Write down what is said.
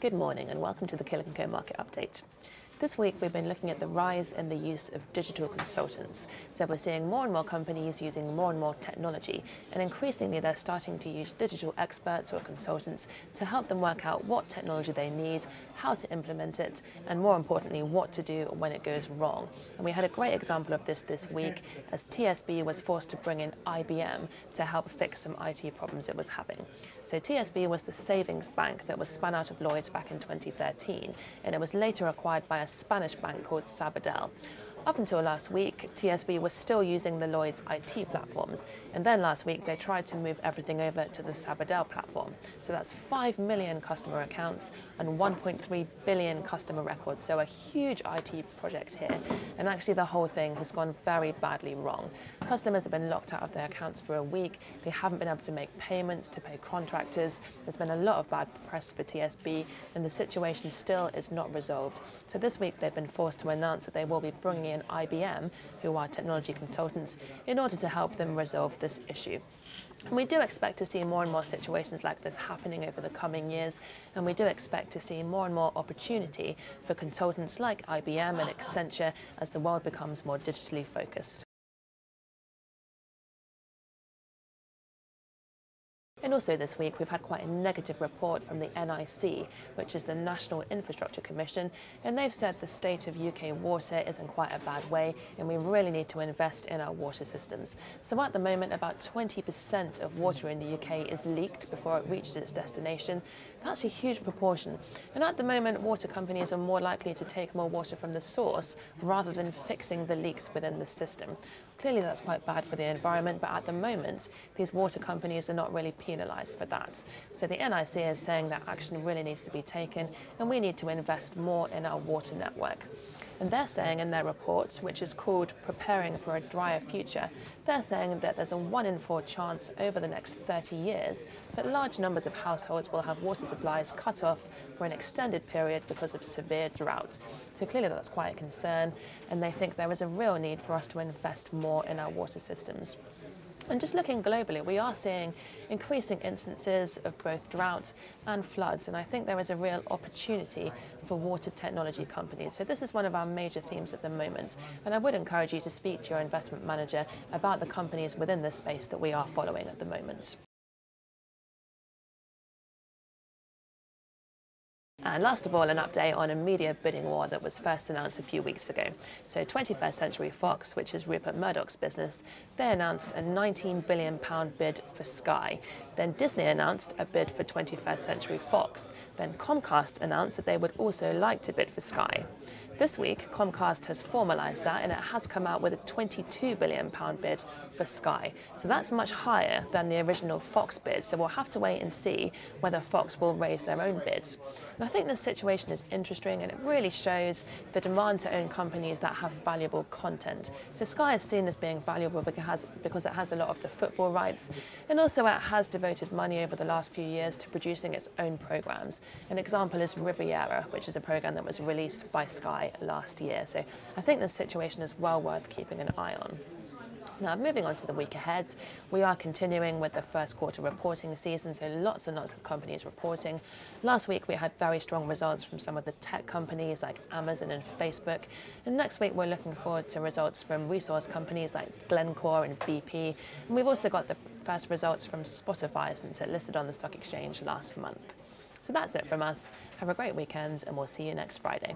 Good morning and welcome to the Killik & Co Market Update. This week we've been looking at the rise in the use of digital consultants. So we're seeing more and more companies using more and more technology, and increasingly they're starting to use digital experts or consultants to help them work out what technology they need, how to implement it, and more importantly what to do when it goes wrong. And we had a great example of this week as TSB was forced to bring in IBM to help fix some IT problems it was having. So TSB was the savings bank that was spun out of Lloyd's back in 2013, and it was later acquired by a Spanish bank called Sabadell. Up until last week, TSB was still using the Lloyd's IT platforms, and then last week they tried to move everything over to the Sabadell platform. So that's 5 million customer accounts and 1.3 billion customer records, so a huge IT project here, and actually the whole thing has gone very badly wrong. Customers have been locked out of their accounts for a week, they haven't been able to make payments to pay contractors, there's been a lot of bad press for TSB, and the situation still is not resolved. So this week they've been forced to announce that they will be bringing in IBM, who are technology consultants, in order to help them resolve this issue. And we do expect to see more and more situations like this happening over the coming years, and we do expect to see more and more opportunity for consultants like IBM and Accenture as the world becomes more digitally focused. And also this week we've had quite a negative report from the NIC, which is the National Infrastructure Commission, and they've said the state of UK water is in quite a bad way and we really need to invest in our water systems. So at the moment about 20% of water in the UK is leaked before it reaches its destination. That's a huge proportion, and at the moment water companies are more likely to take more water from the source rather than fixing the leaks within the system. Clearly that's quite bad for the environment, but at the moment these water companies are not really penalised for that. So the NIC is saying that action really needs to be taken and we need to invest more in our water network. And they're saying in their report, which is called Preparing for a Drier Future, they're saying that there's a 1 in 4 chance over the next 30 years that large numbers of households will have water supplies cut off for an extended period because of severe drought. So clearly that's quite a concern, and they think there is a real need for us to invest more in our water systems. And just looking globally, we are seeing increasing instances of both drought and floods, and I think there is a real opportunity for water technology companies. So this is one of our major themes at the moment, and I would encourage you to speak to your investment manager about the companies within this space that we are following at the moment. And last of all, an update on a media bidding war that was first announced a few weeks ago. So 21st Century Fox, which is Rupert Murdoch's business, they announced a £19 billion bid for Sky. Then Disney announced a bid for 21st Century Fox. Then Comcast announced that they would also like to bid for Sky. This week, Comcast has formalised that and it has come out with a £22 billion bid for Sky. So that's much higher than the original Fox bid. So we'll have to wait and see whether Fox will raise their own bids. And I think this situation is interesting and it really shows the demand to own companies that have valuable content. So Sky is seen as being valuable because it has a lot of the football rights, and also it has devoted money over the last few years to producing its own programmes. An example is Riviera, which is a programme that was released by Sky last year. So I think this situation is well worth keeping an eye on. Now, moving on to the week ahead, we are continuing with the first quarter reporting season, so lots and lots of companies reporting. Last week we had very strong results from some of the tech companies like Amazon and Facebook, and next week we're looking forward to results from resource companies like Glencore and BP, and we've also got the first results from Spotify since it listed on the stock exchange last month. So that's it from us. Have a great weekend and we'll see you next Friday.